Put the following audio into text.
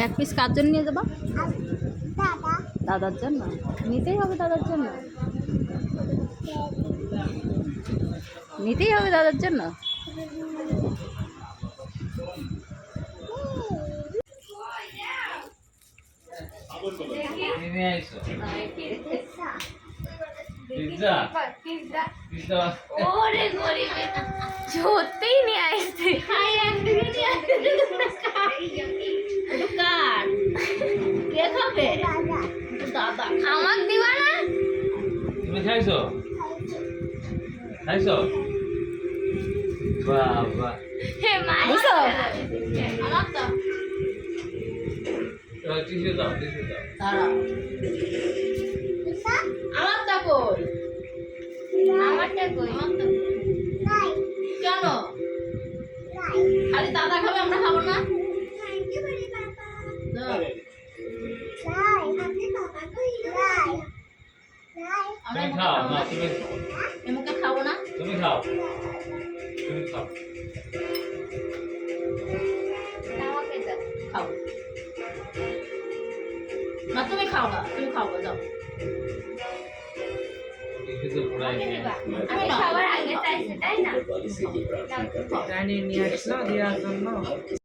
এক পিস কার জন্য নিয়ে যাবা? দাদা দাদার জন্য নিতেই হবে, দাদার জন্য নিতেই হবে, দাদার জন্য। সত্যিই নিয়ে আসছে। কে খাবে? দাদা। আমার দিবা না? তুমি খাইছো? খাইছো? বাবা হে মা। বুঝছো? আমার তো। টিস্যু দাও, টিস্যু দাও। দাঁড়াও। আমারটা কই? আমারটা কই? আমারটা নাই কেন? নাই খালি দাদা খাবে, আমরা খাবো না? থ্যাংক ইউ বলি বাবা দাও। নাই আপনি বাবা কই নাই নাই আমরা তুমি এমুকে খাও খাবো না, না। তুমি এমুকে খাবো না? তুমি খাও, তুমি খাও। আমাকে দাও। খাও। না তুমি খাও না, তুমি খাও না, যাও। কিছু ঘোরাই আমি খাবার আগে চাইছি, তাই না? জানি নিয়ে আসলো দেওয়ার জন্য